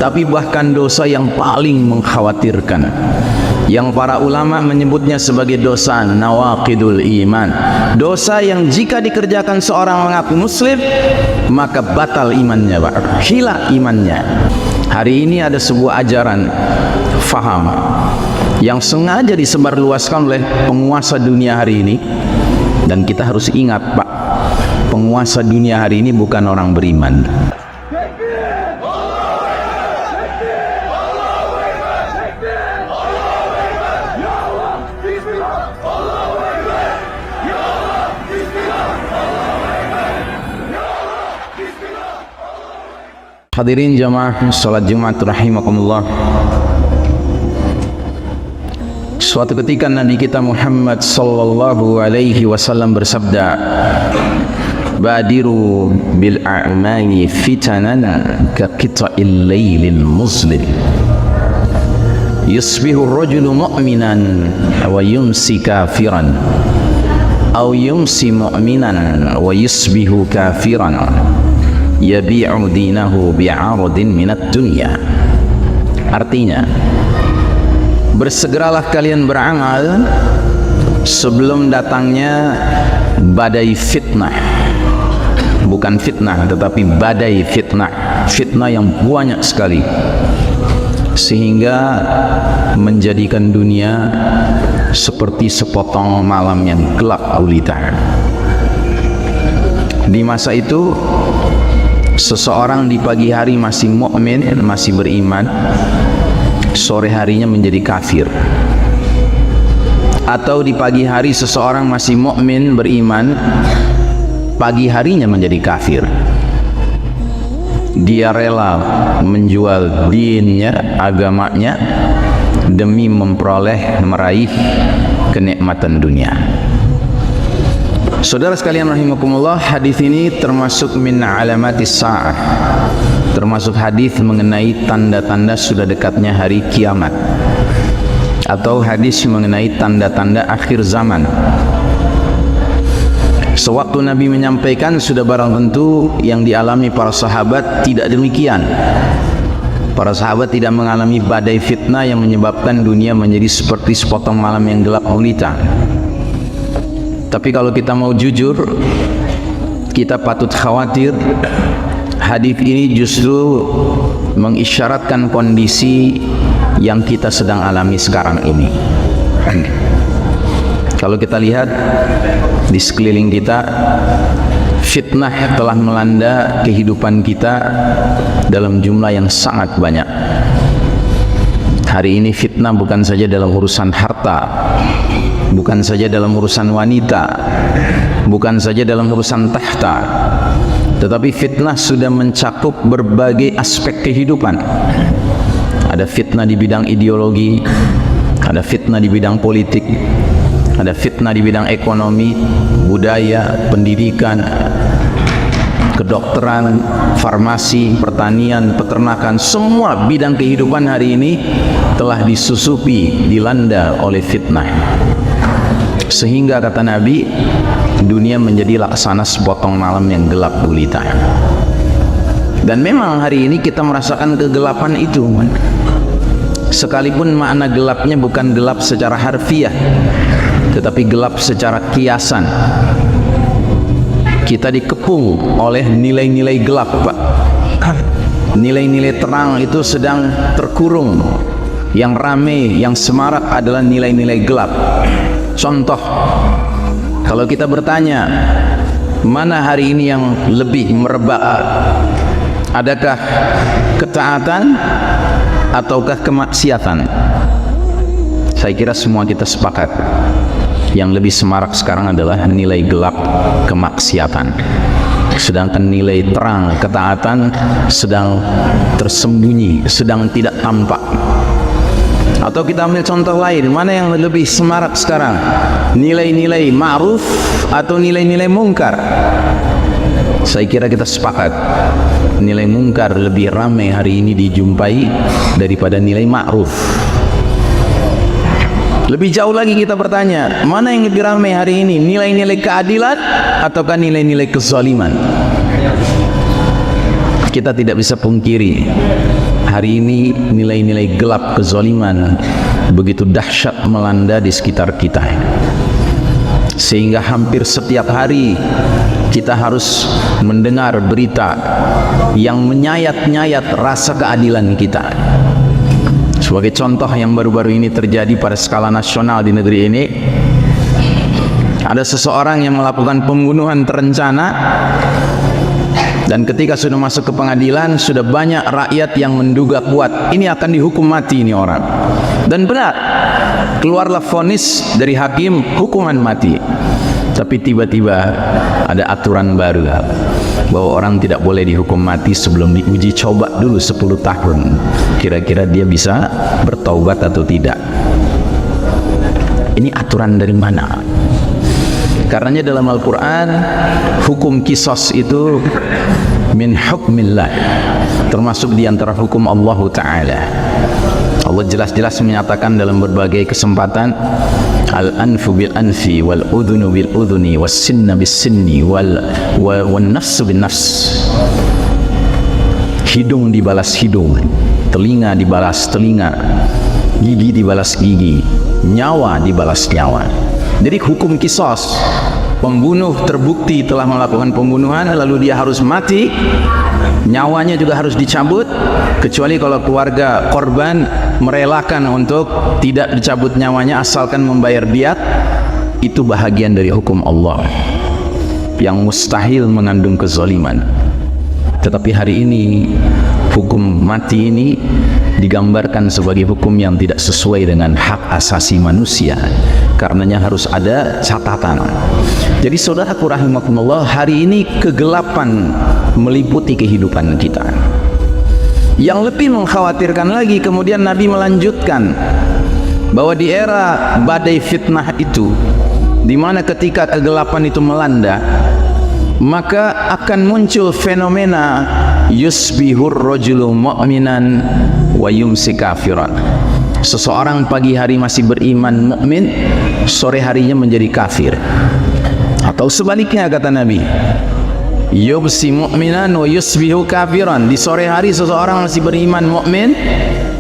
Tapi bahkan dosa yang paling mengkhawatirkan, yang para ulama menyebutnya sebagai dosa nawaqidul iman, dosa yang jika dikerjakan seorang mengaku muslim maka batal imannya, hilang imannya. Hari ini ada sebuah ajaran faham yang sengaja disebarluaskan oleh penguasa dunia hari ini, dan kita harus ingat, Pak, penguasa dunia hari ini bukan orang beriman. Hadirin jamaah salat Jumat rahimakumullah. Suatu ketika Nabi kita Muhammad sallallahu alaihi wasallam bersabda, "Badiru bil a'mali fitanan ka qita'il lailil muslim. Yusbihu ar-rajulu mu'minan wa yumsi kafiran, aw yumsi mu'minan wa yusbihu kafiran. Yabi'u dinahu bi'aradin minat dunya." Artinya, bersegeralah kalian beramal sebelum datangnya badai fitnah. Bukan fitnah, tetapi badai fitnah. Fitnah yang banyak sekali, sehingga menjadikan dunia seperti sepotong malam yang gelap gulita. Di masa itu, seseorang di pagi hari masih mukmin, masih beriman, sore harinya menjadi kafir. Atau di pagi hari seseorang masih mukmin, beriman, pagi harinya menjadi kafir. Dia rela menjual dinnya, agamanya, demi meraih kenikmatan dunia. Saudara sekalian rahimakumullah, hadis ini termasuk min alamatis sa'ah, termasuk hadis mengenai tanda-tanda sudah dekatnya hari kiamat, atau hadis mengenai tanda-tanda akhir zaman. Sewaktu Nabi menyampaikan, sudah barang tentu yang dialami para sahabat tidak demikian. Para sahabat tidak mengalami badai fitnah yang menyebabkan dunia menjadi seperti sepotong malam yang gelap gulita. Tapi kalau kita mau jujur, kita patut khawatir. Hadis ini justru mengisyaratkan kondisi yang kita sedang alami sekarang ini. Kalau kita lihat di sekeliling kita, fitnah telah melanda kehidupan kita dalam jumlah yang sangat banyak. Hari ini fitnah bukan saja dalam urusan harta, bukan saja dalam urusan wanita, bukan saja dalam urusan tahta, tetapi fitnah sudah mencakup berbagai aspek kehidupan. Ada fitnah di bidang ideologi, ada fitnah di bidang politik, ada fitnah di bidang ekonomi, budaya, pendidikan, kedokteran, farmasi, pertanian, peternakan. Semua bidang kehidupan hari ini telah disusupi, dilanda oleh fitnah. Sehingga kata Nabi, dunia menjadi laksana sepotong malam yang gelap gulita. Dan memang hari ini kita merasakan kegelapan itu, sekalipun makna gelapnya bukan gelap secara harfiah, tetapi gelap secara kiasan. Kita dikepung oleh nilai-nilai gelap, Pak. Nilai-nilai terang itu sedang terkurung. Yang ramai, yang semarak adalah nilai-nilai gelap. Contoh, kalau kita bertanya, mana hari ini yang lebih merebak? Adakah ketaatan ataukah kemaksiatan? Saya kira semua kita sepakat, yang lebih semarak sekarang adalah nilai gelap kemaksiatan. Sedangkan nilai terang ketaatan sedang tersembunyi, sedang tidak tampak. Atau kita ambil contoh lain, mana yang lebih semarak sekarang? Nilai-nilai ma'ruf atau nilai-nilai mungkar? Saya kira kita sepakat, nilai mungkar lebih ramai hari ini dijumpai daripada nilai ma'ruf. Lebih jauh lagi kita bertanya, mana yang lebih ramai hari ini? Nilai-nilai keadilan ataukah nilai-nilai kezaliman? Kita tidak bisa pungkiri, hari ini nilai-nilai gelap kezaliman begitu dahsyat melanda di sekitar kita, sehingga hampir setiap hari kita harus mendengar berita yang menyayat-nyayat rasa keadilan kita. Sebagai contoh yang baru-baru ini terjadi pada skala nasional di negeri ini, ada seseorang yang melakukan pembunuhan terencana, dan ketika sudah masuk ke pengadilan, sudah banyak rakyat yang menduga kuat ini akan dihukum mati ini orang. Dan benar, keluarlah vonis dari hakim hukuman mati. Tapi tiba-tiba ada aturan baru bahwa orang tidak boleh dihukum mati sebelum diuji coba dulu 10 tahun. Kira-kira dia bisa bertaubat atau tidak. Ini aturan dari mana? Karenanya dalam Al-Quran, hukum kisos itu min hukmillah, termasuk di antara hukum Allah Ta'ala. Allah jelas-jelas menyatakan dalam berbagai kesempatan, al-anfu bil anfi, wal udhunu bil udhuni, was sinna bis sinni, wal nafsu bin nafs. Hidung dibalas hidung, telinga dibalas telinga, gigi dibalas gigi, nyawa dibalas nyawa. Jadi hukum kisos, pembunuh terbukti telah melakukan pembunuhan lalu dia harus mati, nyawanya juga harus dicabut, kecuali kalau keluarga korban merelakan untuk tidak dicabut nyawanya asalkan membayar diat. Itu bahagian dari hukum Allah yang mustahil mengandung kezaliman. Tetapi hari ini hukum mati ini digambarkan sebagai hukum yang tidak sesuai dengan hak asasi manusia. Karenanya harus ada catatan. Jadi saudaraku rahimakumullah, hari ini kegelapan meliputi kehidupan kita. Yang lebih mengkhawatirkan lagi, kemudian Nabi melanjutkan bahwa di era badai fitnah itu, di mana ketika kegelapan itu melanda, maka akan muncul fenomena yusbihur rajulu mu'minan wa yumsi kafiran. Seseorang pagi hari masih beriman mukmin, sore harinya menjadi kafir. Atau sebaliknya kata Nabi, yumsi mu'minan wa yusbihu kafiran. Di sore hari seseorang masih beriman mukmin,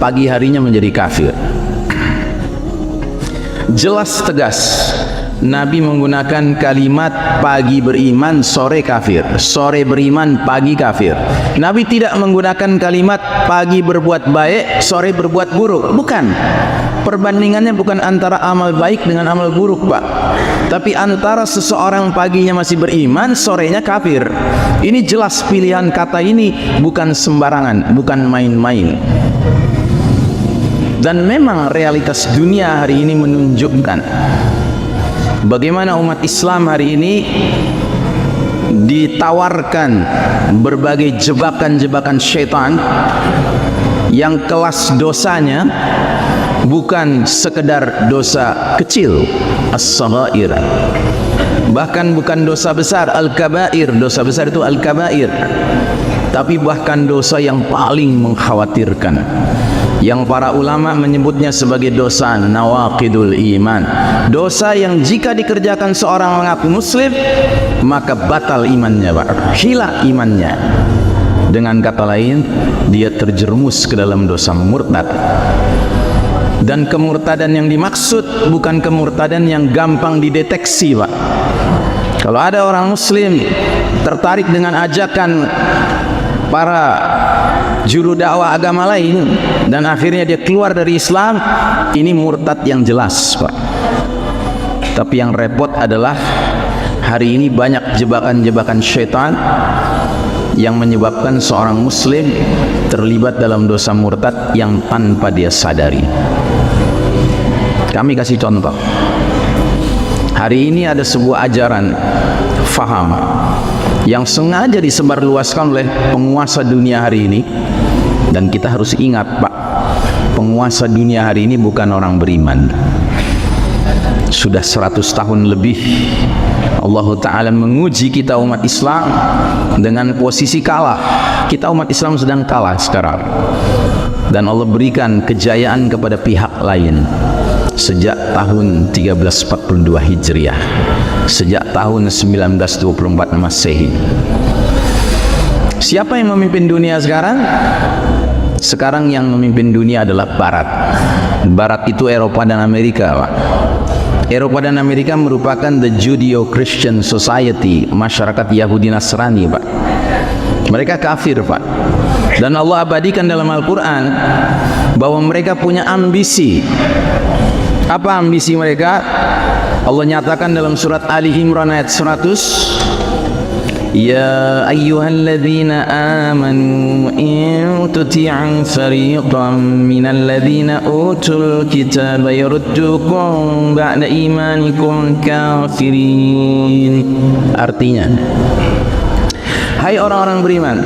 pagi harinya menjadi kafir. Jelas tegas Nabi menggunakan kalimat pagi beriman, sore kafir, sore beriman, pagi kafir. Nabi tidak menggunakan kalimat pagi berbuat baik, sore berbuat buruk. Bukan. Perbandingannya bukan antara amal baik dengan amal buruk, Pak. Tapi antara seseorang paginya masih beriman, sorenya kafir. Ini jelas pilihan kata ini bukan sembarangan, bukan main-main. Dan memang realitas dunia hari ini menunjukkan bagaimana umat Islam hari ini ditawarkan berbagai jebakan-jebakan syaitan yang kelas dosanya bukan sekedar dosa kecil, as-saghair, bahkan bukan dosa besar, al-kabair. Dosa besar itu al-kabair, tapi bahkan dosa yang paling mengkhawatirkan, yang para ulama menyebutnya sebagai dosa nawaqidul iman. Dosa yang jika dikerjakan seorang mengaku muslim, maka batal imannya, Pak. Hilang imannya. Dengan kata lain, dia terjerumus ke dalam dosa murtad. Dan kemurtadan yang dimaksud bukan kemurtadan yang gampang dideteksi, Pak. Kalau ada orang muslim tertarik dengan ajakan para juru dakwah agama lain dan akhirnya dia keluar dari Islam, ini murtad yang jelas, Pak. Tapi yang repot adalah hari ini banyak jebakan-jebakan syaitan yang menyebabkan seorang muslim terlibat dalam dosa murtad yang tanpa dia sadari. Kami kasih contoh. Hari ini ada sebuah ajaran faham yang sengaja disebarluaskan oleh penguasa dunia hari ini, dan kita harus ingat, Pak, penguasa dunia hari ini bukan orang beriman. Sudah 100 tahun lebih Allah Ta'ala menguji kita umat Islam dengan posisi kalah. Kita umat Islam sedang kalah sekarang, dan Allah berikan kejayaan kepada pihak lain sejak tahun 1342 Hijriah, sejak tahun 1924 Masehi. Siapa yang memimpin dunia sekarang? Sekarang yang memimpin dunia adalah Barat. Barat itu Eropa dan Amerika, Pak. Eropa dan Amerika merupakan the Judeo-Christian Society, masyarakat Yahudi Nasrani, Pak. Mereka kafir, Pak. Dan Allah abadikan dalam Al-Quran bahwa mereka punya ambisi. Apa ambisi mereka? Allah nyatakan dalam surat Ali Imran ayat 100, Ya ayyuhalladzina amanu in tuti'u fariqan minal ladzina utul kitaba yaruddukum ba'da imanikum kafirin. Artinya, hai orang-orang beriman,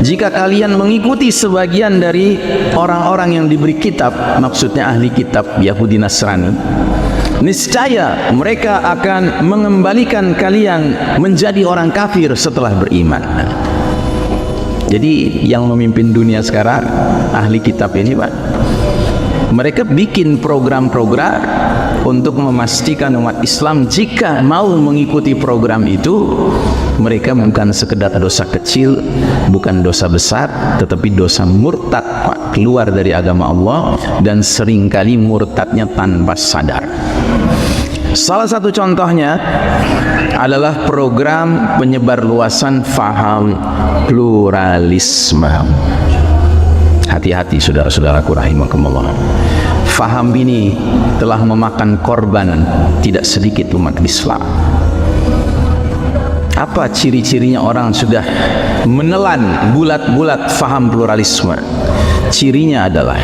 jika kalian mengikuti sebagian dari orang-orang yang diberi kitab, maksudnya ahli kitab Yahudi Nasrani, niscaya mereka akan mengembalikan kalian menjadi orang kafir setelah beriman. Jadi yang memimpin dunia sekarang ahli kitab ini, Pak. Mereka bikin program-program untuk memastikan umat Islam jika mau mengikuti program itu, mereka bukan sekedar dosa kecil, bukan dosa besar, tetapi dosa murtad, Pak, keluar dari agama Allah, dan seringkali murtadnya tanpa sadar. Salah satu contohnya adalah program penyebarluasan faham pluralisme. Hati-hati saudara-saudaraku rahimakumullah. Faham ini telah memakan korban tidak sedikit umat Islam. Apa ciri-cirinya orang sudah menelan bulat-bulat faham pluralisme? Cirinya adalah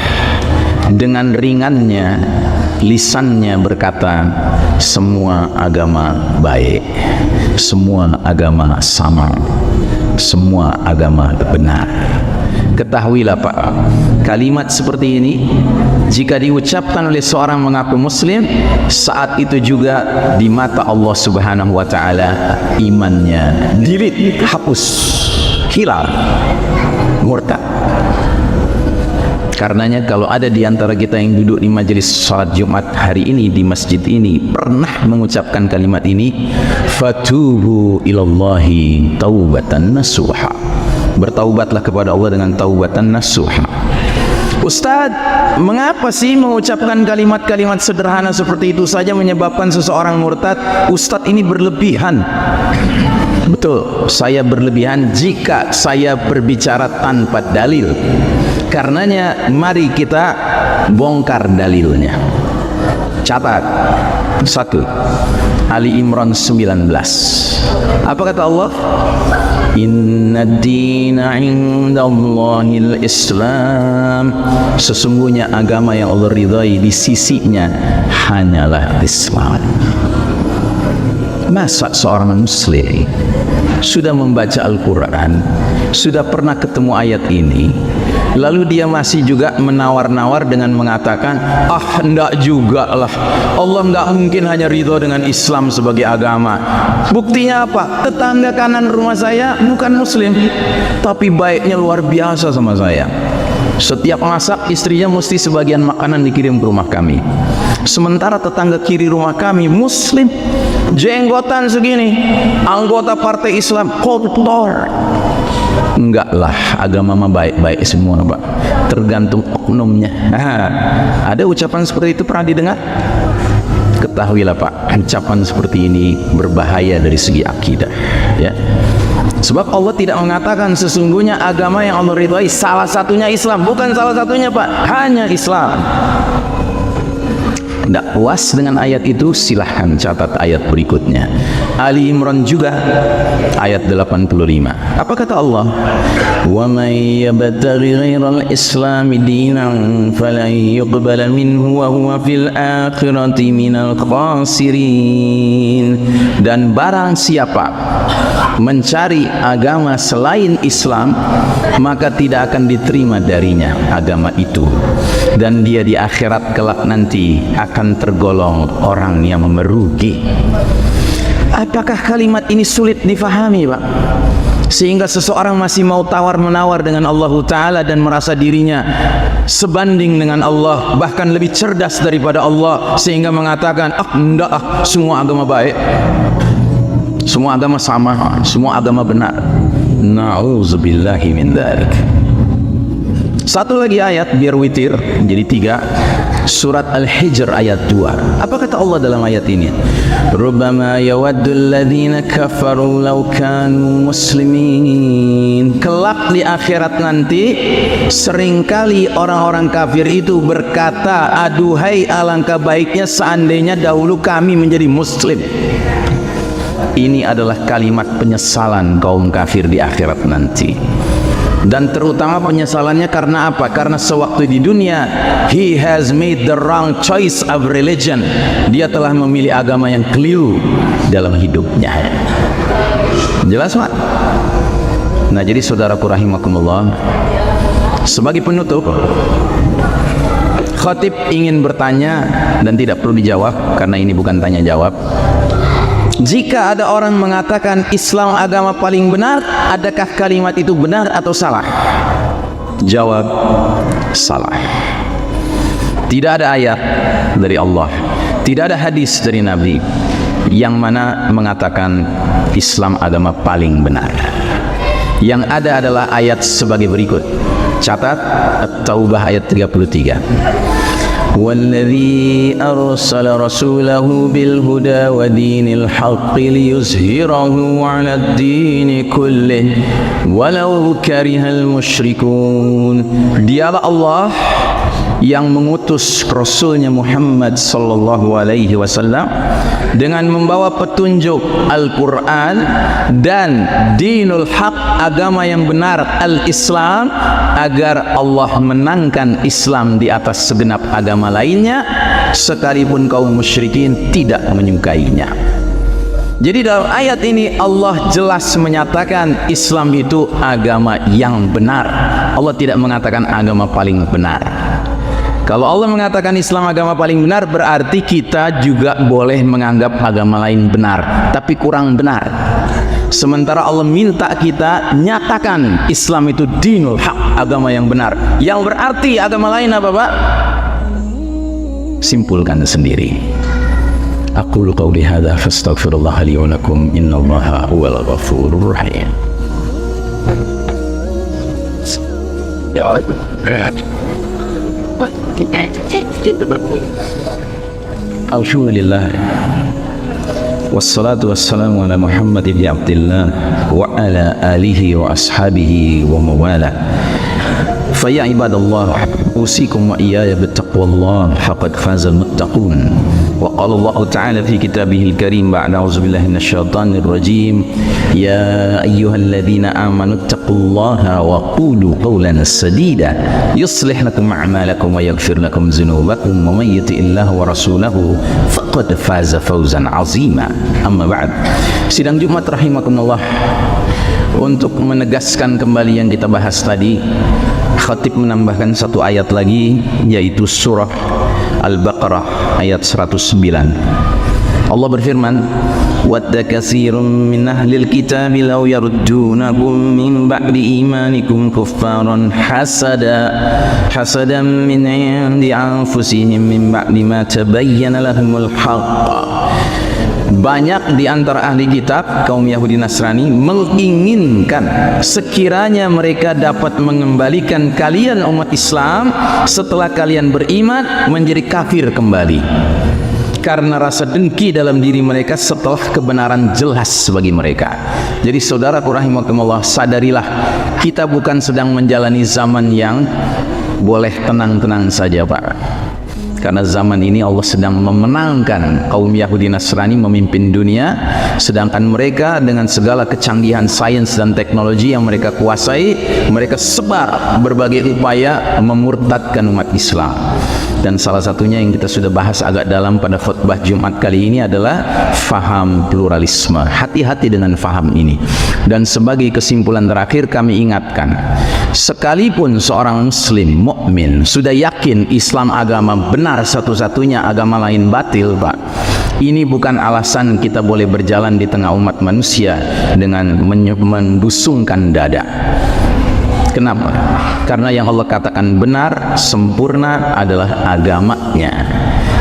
dengan ringannya lisannya berkata, semua agama baik, semua agama sama, semua agama benar. Ketahuilah, Pak, kalimat seperti ini jika diucapkan oleh seorang mengaku muslim, saat itu juga di mata Allah Subhanahu wa taala imannya delete, hapus, hilang, murtad. Karenanya kalau ada di antara kita yang duduk di majelis salat Jumat hari ini di masjid ini pernah mengucapkan kalimat ini, fatubu ilallahi taubatan nasuha, bertaubatlah kepada Allah dengan taubatan nasuha. Ustaz, mengapa sih mengucapkan kalimat-kalimat sederhana seperti itu saja menyebabkan seseorang murtad? Ustaz, ini berlebihan. Betul, saya berlebihan jika saya berbicara tanpa dalil. Karenanya mari kita bongkar dalilnya. Catat. 1. Ali Imran 19. Apa kata Allah? Inna dina indallahil Islam. Sesungguhnya agama yang Allah ridhai di sisinya hanyalah Islam. Masa seorang muslim sudah membaca Al-Quran, sudah pernah ketemu ayat ini, lalu dia masih juga menawar-nawar dengan mengatakan, enggak juga lah, Allah enggak mungkin hanya ridho dengan Islam sebagai agama. Buktinya apa? Tetangga kanan rumah saya bukan muslim, tapi baiknya luar biasa sama saya. Setiap masak istrinya mesti sebagian makanan dikirim ke rumah kami. Sementara tetangga kiri rumah kami muslim, jenggotan segini, anggota partai Islam, koruptor. Enggak lah, agama mah baik-baik semua, Pak, tergantung oknumnya. Ada ucapan seperti itu pernah didengar? Ketahuilah, Pak, ucapan seperti ini berbahaya dari segi akidah, ya. Sebab Allah tidak mengatakan sesungguhnya agama yang Allah ridhai salah satunya Islam. Bukan salah satunya, Pak, hanya Islam. Tidak puas dengan ayat itu, silahkan catat ayat berikutnya. Ali Imran juga ayat 85. Apa kata Allah? Wa may yabtaghi ghairal islami dinan falan yuqbala minhu wa huwa fil akhirati minal khasirin. Dan barang siapa mencari agama selain Islam, maka tidak akan diterima darinya agama itu, dan dia di akhirat kelak nanti akan tergolong orang yang merugi. Apakah kalimat ini sulit difahami, Pak? Sehingga seseorang masih mau tawar-menawar dengan Allah Ta'ala dan merasa dirinya sebanding dengan Allah, bahkan lebih cerdas daripada Allah, sehingga mengatakan, enggak, semua agama baik, semua agama sama, semua agama benar. Na'udzubillahi min dzalik. Satu lagi ayat biar witir jadi 3. Surat Al-Hijr ayat 2. Apa kata Allah dalam ayat ini? Rubbama yawaddul ladzina kafaru law kanu muslimin. Kelak di akhirat nanti seringkali orang-orang kafir itu berkata, aduhai alangkah baiknya seandainya dahulu kami menjadi muslim. Ini adalah kalimat penyesalan kaum kafir di akhirat nanti. Dan terutama penyesalannya karena apa? Karena sewaktu di dunia he has made the wrong choice of religion. Dia telah memilih agama yang keliru dalam hidupnya. Jelas Pak? Nah jadi saudaraku rahimakumullah, sebagai penutup, khatib ingin bertanya dan tidak perlu dijawab karena ini bukan tanya jawab. Jika ada orang mengatakan Islam agama paling benar, adakah kalimat itu benar atau salah? Jawab, salah. Tidak ada ayat dari Allah, tidak ada hadis dari Nabi yang mana mengatakan Islam agama paling benar. Yang ada adalah ayat sebagai berikut. Catat At-Taubah ayat 33. وَالَّذِي أَرْسَلَ رَسُولَهُ بِالْهُدَى وَدِينِ الْحَقِّ لِيُظْهِرَهُ عَلَى الدِّينِ كُلِّهِ وَلَوْ كَرِهَ الْمُشْرِكُونَ. Dialah Allah yang mengutus Rasulnya Muhammad sallallahu alaihi wasallam dengan membawa petunjuk Al-Quran dan dinul haq, agama yang benar, al-Islam, agar Allah menangkan Islam di atas segenap agama lainnya sekalipun kaum musyrikin tidak menyukainya. Jadi dalam ayat ini Allah jelas menyatakan Islam itu agama yang benar. Allah tidak mengatakan agama paling benar. Kalau Allah mengatakan Islam agama paling benar, berarti kita juga boleh menganggap agama lain benar, tapi kurang benar. Sementara Allah minta kita nyatakan Islam itu dinul haq, agama yang benar. Yang berarti agama lain apa Pak? Simpulkan sendiri. Aqulu qawli hadza fastaghfirullah li wa lakum innallaha huwal ghafurur rahim. Ya. Alhamdulillah wassalatu wassalamu ala Muhammad ibn Abdillah wa ala alihi wa ashabihi wa mawala. Faya ibadallah usikum wa iyaya bittaqwallah faqad fazal muttaqun. Wa qala Allah ta'ala fi kitabihil karim ba'da a'udzubillahi minasyaitonir rajim ya ayyuhalladzina amanu taqullaha wa qulu qawlan sadida yuslih lakum a'malakum wa yaghfir lakum dzunubakum wa may yuti'illaha wa rasulahu faqad faza fawzan 'azima. Amma ba'd. Sidang Jumat rahimakumullah, untuk menegaskan kembali yang kita bahas tadi, khatib menambahkan satu ayat lagi, yaitu surah Al-Baqarah ayat 109. Allah berfirman, wadda katsirun min ahlil kitab law yaruddunakum min ba'di imanikum kuffaran hasadan min 'indi anfusihim min ba'di ma tabayyana lahumul haqq. Banyak di antara ahli kitab kaum Yahudi Nasrani menginginkan sekiranya mereka dapat mengembalikan kalian umat Islam setelah kalian beriman menjadi kafir kembali, karena rasa dengki dalam diri mereka setelah kebenaran jelas bagi mereka. Jadi saudaraku rahimakumullah, sadarilah kita bukan sedang menjalani zaman yang boleh tenang-tenang saja Pak. Karena zaman ini Allah sedang memenangkan kaum Yahudi Nasrani memimpin dunia, sedangkan mereka dengan segala kecanggihan sains dan teknologi yang mereka kuasai, mereka sebar berbagai upaya memurtadkan umat Islam. Dan salah satunya yang kita sudah bahas agak dalam pada khutbah Jumat kali ini adalah faham pluralisme. Hati-hati dengan faham ini. Dan sebagai kesimpulan terakhir kami ingatkan, sekalipun seorang muslim mukmin sudah yakin Islam agama benar satu-satunya, agama lain batil Pak, ini bukan alasan kita boleh berjalan di tengah umat manusia dengan membusungkan dada. Kenapa? Karena yang Allah katakan benar, sempurna adalah agamanya.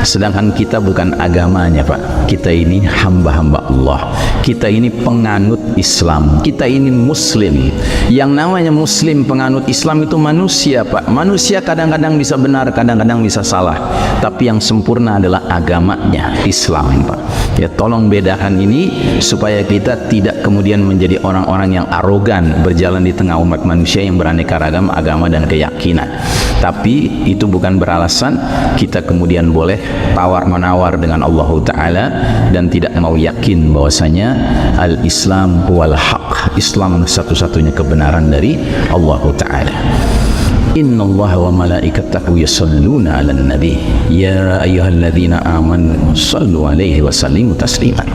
Sedangkan kita bukan agamanya, Pak. Kita ini hamba-hamba Allah. Kita ini penganut Islam. Kita ini Muslim. Yang namanya Muslim penganut Islam itu manusia, Pak. Manusia kadang-kadang bisa benar, kadang-kadang bisa salah. Tapi yang sempurna adalah agamanya, Islam, Pak. Ya, tolong bedakan ini supaya kita tidak kemudian menjadi orang-orang yang arogan berjalan di tengah umat manusia yang beraneka ragam agama dan keyakinan. Tapi itu bukan beralasan kita kemudian boleh tawar-menawar dengan Allah Ta'ala dan tidak mau yakin bahwasanya al-Islam wal haq, Islam satu-satunya kebenaran dari Allah Ta'ala. Inna Allah wa malaikatahu yusalluna 'alan nabi ya ayyuhalladzina amanu sallu 'alaihi wa sallimu taslima.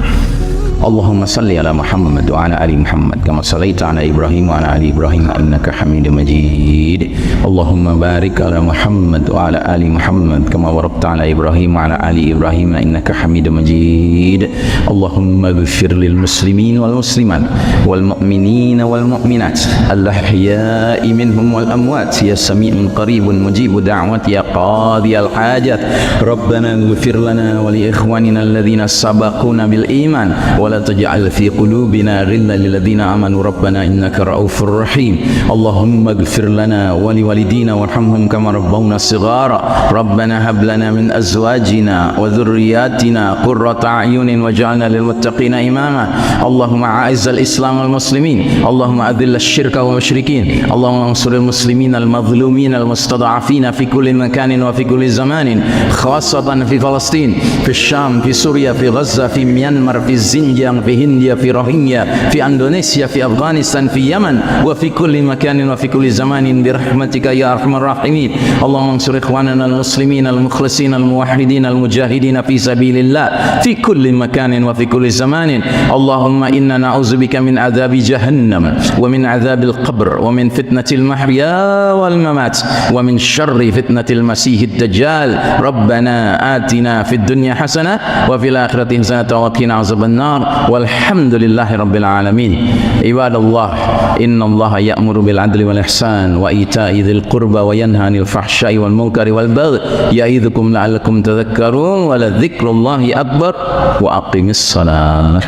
Allahumma salli ala Muhammad wa ala ali Muhammad kama sallaita ala Ibrahim wa ala ali Ibrahim innaka Hamidum Majid. Allahumma barik ala Muhammad wa ala ali Muhammad kama barakta ala Ibrahim wa ala ali Ibrahim innaka Hamidum Majid. Allahumma ighfir lil muslimin wal muslimat wal mu'minin wal mu'minat al ahya'i minhum wal amwat ya sami'un qaribun mujibu da'wat ya qadiyal hajat. Rabbana ighfir lana wa li ikhwanina alladhina sabaquna bil iman ولا تجعل في قلوبنا غلا للذين آمنوا ربنا إنك رؤوف رحيم. اللهم اغفر لنا ولوالدينا وارحمهم كما ربونا صغارا. ربنا هب لنا من أزواجنا وذرياتنا قرة أعين واجعلنا للمتقين إماما. اللهم أعز الإسلام والمسلمين. اللهم أذل الشرك والمشركين. اللهم انصر المسلمين المظلومين المستضعفين في كل مكان وفي كل زمان خاصة في فلسطين في الشام في سوريا في غزة في ميانمار في الزنجان في هنديا في روهينيا في إندونيسيا في أفغانستان في يمن وفي كل مكان وفي كل زمان برحمتك يا أرحم الراحمين. اللهم انصر إخواننا المسلمين المخلصين الموحدين المجاهدين في سبيل الله في كل مكان وفي كل زمان. اللهم إنا نعوذ بك من عذاب جهنم ومن عذاب القبر ومن فتنة المحيا والممات ومن شر فتنة المسيح الدجال. ربنا آتنا في الدنيا حسنة وفي الآخرة حسنة وقنا عذاب النار والحمد لله رب العالمين. عباد الله إن الله يأمر بالعدل والإحسان وإيتاء ذي القربى وينهى عن الفحشاء والمنكر والبغي يعظكم لعلكم تذكرون ولذكر الله أكبر وأقم الصلاة.